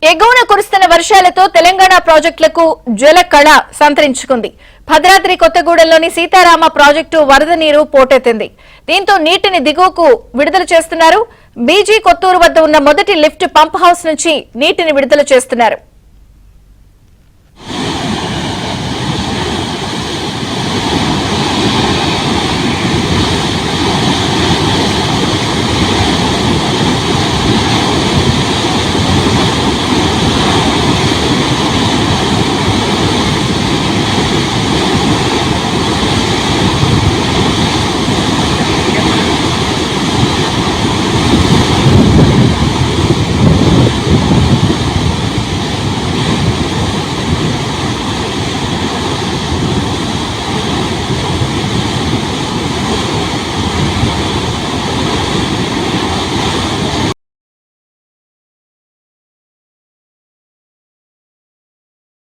ఎగువన కురుస్తున్న వర్షాలతో తెలంగాణ ప్రాజెక్టులకు జలకళ సంతరించుకుంది. భద్రాద్రి కొత్తగూడెంలోని సీతారామ ప్రాజెక్టు వరద నీరు పోటెత్తింది. దీంతో నీటిని దిగువకు విడుదల చేస్తున్నారు. బీజీ కొత్తూరు వద్ద ఉన్న మొదటి లిఫ్ట్ పంప్ హౌస్ నుంచి నీటిని విడుదల చేస్తున్నారు.